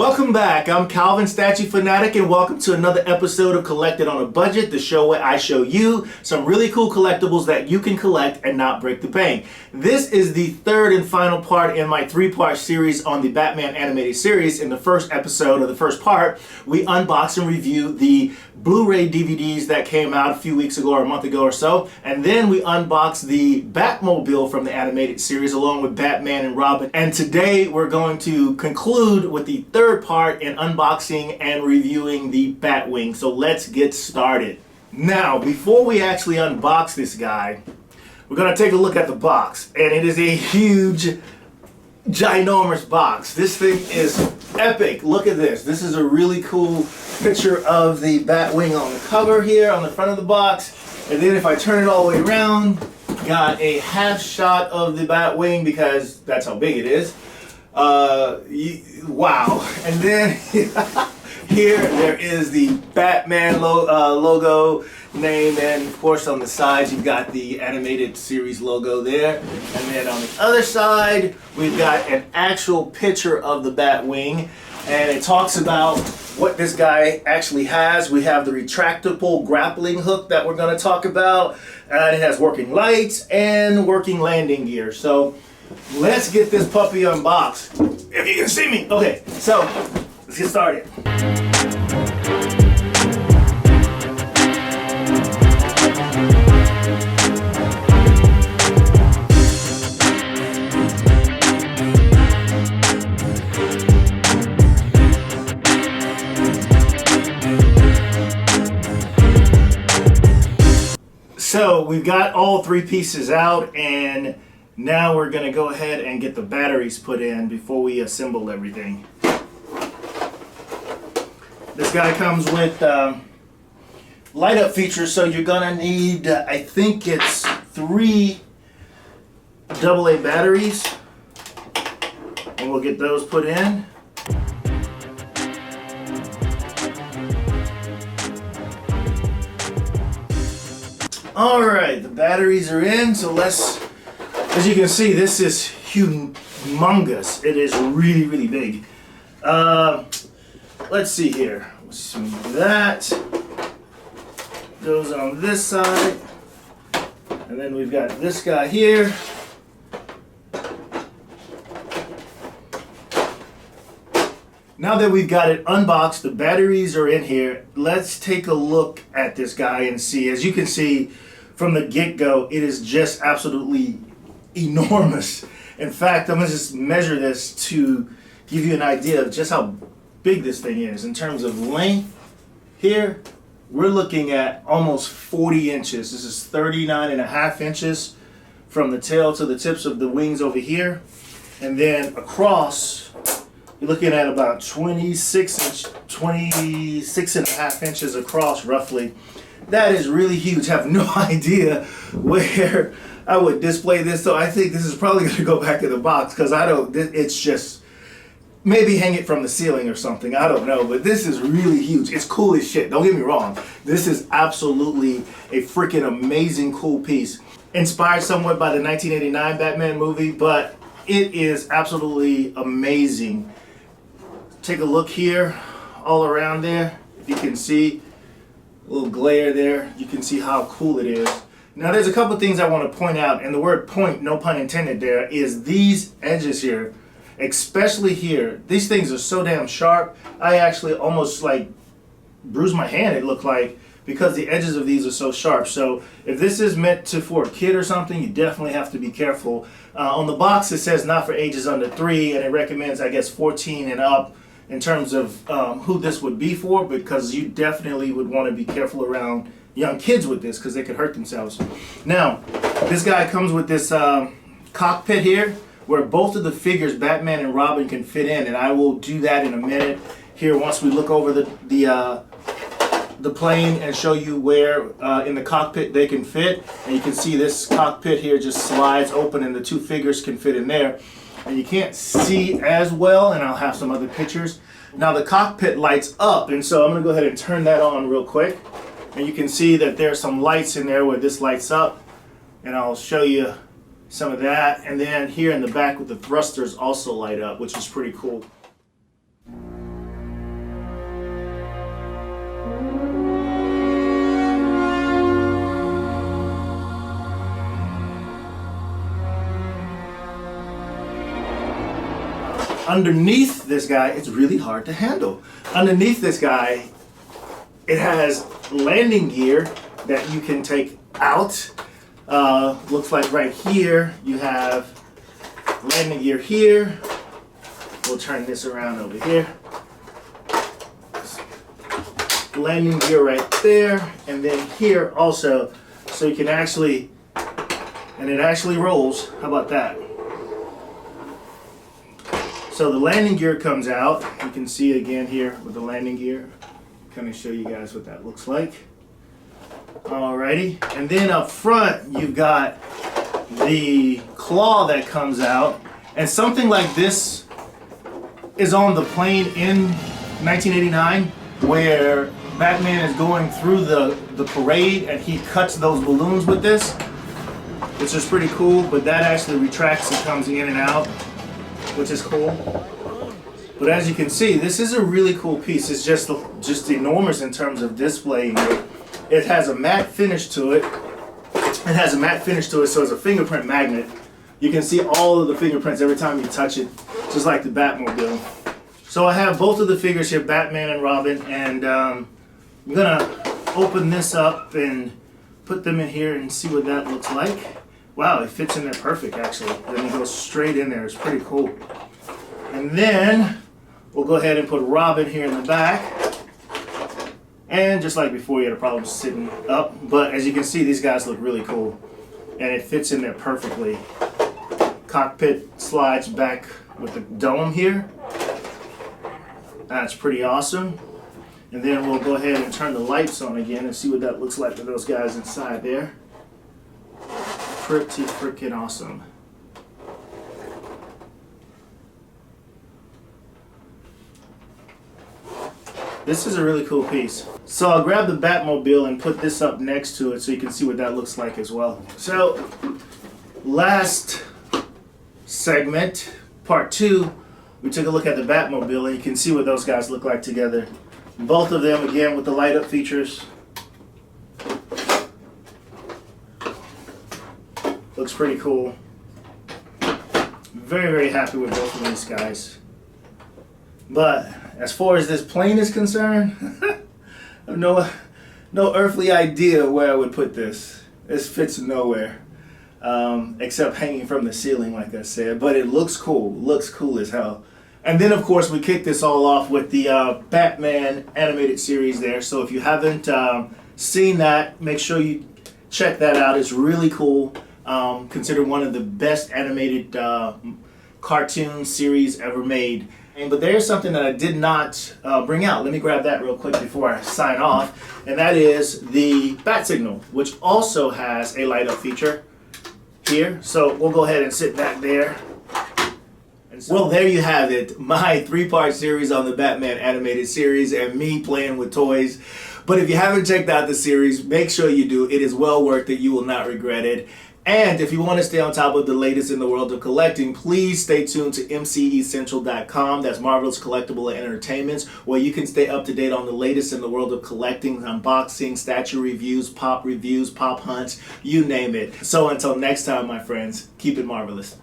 Welcome back. I'm Calvin Statue Fanatic, and welcome to another episode of Collected on a Budget, the show where I show you some really cool collectibles that you can collect and not break the bank. This is the third and final part in my three-part series on the Batman animated series. In the first episode, or the first part, we unbox and review the Blu-ray DVDs that came out a few weeks ago or a month ago or so, and then we unboxed the Batmobile from the animated series along with Batman and Robin. And today we're going to conclude with the third part in unboxing and reviewing the Batwing. So let's get started. Now, before we actually unbox this guy, we're going to take a look at the box, and it is a huge, ginormous box. This thing is epic. Look at this. This is a really cool picture of the Batwing on the cover here on the front of the box. And then if I turn it all the way around, got a half shot of the Batwing because that's how big it is. Wow. And then here there is the Batman logo name, and of course on the sides you've got the animated series logo there. And then on the other side we've got an actual picture of the Batwing, and it talks about what this guy actually has. We have the retractable grappling hook that we're going to talk about, and it has working lights and working landing gear. So let's get this puppy unboxed, if you can see me. Okay, so let's get started. So we've got all three pieces out, and now we're going to go ahead and get the batteries put in before we assemble everything. This guy comes with light up features, so you're going to need, I think it's 3 AA batteries, and we'll get those put in. Alright, the batteries are in, so let's, as you can see, this is humongous. It is really, really big. Let's see here. Let's move that. Goes on this side. And then we've got this guy here. Now that we've got it unboxed, the batteries are in here. Let's take a look at this guy and see. As you can see from the get-go, it is just absolutely enormous. In fact, I'm going to just measure this to give you an idea of just how big this thing is. In terms of length, here, we're looking at almost 40 inches. This is 39.5 inches from the tail to the tips of the wings over here. And then across, you're looking at about 26.5 inches across, roughly. That is really huge. I have no idea where I would display this, so I think this is probably going to go back in the box because it's just, maybe hang it from the ceiling or something. I don't know, but this is really huge. It's cool as shit. Don't get me wrong. This is absolutely a freaking amazing, cool piece. Inspired somewhat by the 1989 Batman movie, but it is absolutely amazing. Take a look here, all around there. If you can see, a little glare there. You can see how cool it is. Now there's a couple things I want to point out, and the word point, no pun intended there, is these edges here, especially here. These things are so damn sharp. I actually almost like bruised my hand, it looked like, because the edges of these are so sharp. So if this is meant for a kid or something, you definitely have to be careful. On the box it says not for ages under 3, and it recommends, I guess, 14 and up in terms of who this would be for, because you definitely would want to be careful around young kids with this because they could hurt themselves. Now, this guy comes with this cockpit here where both of the figures, Batman and Robin, can fit in, and I will do that in a minute here once we look over the plane and show you where in the cockpit they can fit. And you can see this cockpit here just slides open and the two figures can fit in there. And you can't see as well, and I'll have some other pictures. Now the cockpit lights up, and so I'm going to go ahead and turn that on real quick. And you can see that there's some lights in there where this lights up, and I'll show you some of that. And then here in the back with the thrusters also light up, which is pretty cool. underneath this guy, it's really hard to handle. Underneath this guy, it has landing gear that you can take out. Looks like right here, you have landing gear here. We'll turn this around over here. Landing gear right there, and then here also, so you can actually, and it actually rolls. How about that? So the landing gear comes out. You can see again here with the landing gear. Kind of show you guys what that looks like. Alrighty, and then up front you've got the claw that comes out, and something like this is on the plane in 1989 where Batman is going through the parade and he cuts those balloons with this, which is pretty cool, but that actually retracts and comes in and out, which is cool. But as you can see, this is a really cool piece. It's just enormous in terms of display here. It has a matte finish to it. It has a matte finish to it, so it's a fingerprint magnet. You can see all of the fingerprints every time you touch it, just like the Batmobile. So I have both of the figures here, Batman and Robin, and I'm gonna open this up and put them in here and see what that looks like. Wow, it fits in there perfect actually. Then it goes straight in there, it's pretty cool. And then we'll go ahead and put Robin here in the back. And just like before, you had a problem sitting up, but as you can see, these guys look really cool. And it fits in there perfectly. Cockpit slides back with the dome here. That's pretty awesome. And then we'll go ahead and turn the lights on again and see what that looks like with those guys inside there. Pretty freaking awesome. This is a really cool piece. So I'll grab the Batmobile and put this up next to it so you can see what that looks like as well. So last segment, part 2, we took a look at the Batmobile and you can see what those guys look like together. Both of them again with the light up features. Looks pretty cool. Very, very happy with both of these guys. But as far as this plane is concerned, I have no earthly idea where I would put this. This fits nowhere, except hanging from the ceiling, like I said. But it looks cool. Looks cool as hell. And then, of course, we kicked this all off with the Batman animated series there. So if you haven't seen that, make sure you check that out. It's really cool. Considered one of the best animated cartoon series ever made. But there's something that I did not bring out. Let me grab that real quick before I sign off. And that is the bat signal, which also has a light up feature here. So we'll go ahead and sit back there. Well, there you have it. My 3-part series on the Batman animated series and me playing with toys. But if you haven't checked out the series, make sure you do. It is well worth it. You will not regret it. And if you want to stay on top of the latest in the world of collecting, please stay tuned to mcecentral.com. That's Marvelous Collectible Entertainments, where you can stay up to date on the latest in the world of collecting, unboxing, statue reviews, pop hunts, you name it. So until next time, my friends, keep it marvelous.